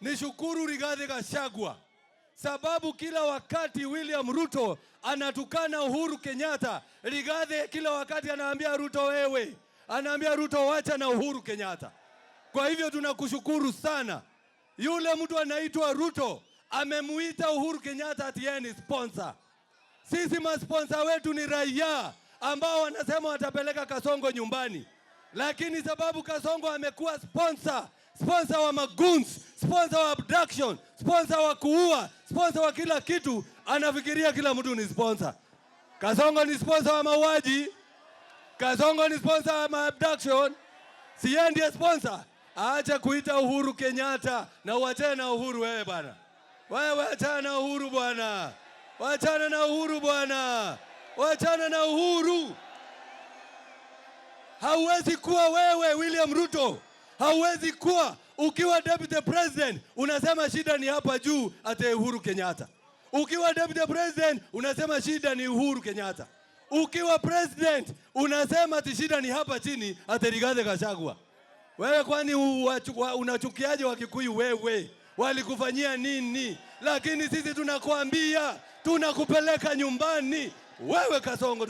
nishukuru Rigathi Gachagua, sababu kila wakati William Ruto anatukana Uhuru Kenyatta, Rigathi kila wakati anaambia Ruto wewe, anaambia Ruto wacha na Uhuru Kenyatta. Kwa hivyo tunakushukuru sana. Yule mtu anaitwa Ruto amemuita Uhuru Kenyatta ati yeye ni sponsor. Sisi masponsor wetu ni raia ambao wanasema watapeleka Kasongo nyumbani. Lakini sababu Kasongo amekuwa sponsor wa maguns, sponsor wa abduction, sponsor wa kuua, sponsor wa kila kitu, anafikiria kila mtu ni sponsor. Kasongo ni sponsor wa mauaji, Kasongo ni sponsor wa abduction, si yeye ndiye sponsor. Acha kuita Uhuru Kenyatta na uachane na Uhuru wewe bwana. Wewe achana na Uhuru bwana. Wachana na Uhuru bwana. Wachana na Uhuru. Hauwezi kuwa wewe William Ruto. Hauwezi kuwa ukiwa deputy president unasema shida ni hapa juu ati Uhuru Kenyatta. Ukiwa deputy president unasema shida ni Uhuru Kenyatta. Ukiwa president unasema ati shida ni hapa chini ati Rigathi Gachagua. Wewe kwani unachukiaje Wakikuyu wewe? Walikufanyia nini? Lakini sisi tunakuambia tunakupeleka nyumbani. Wewe Kasongo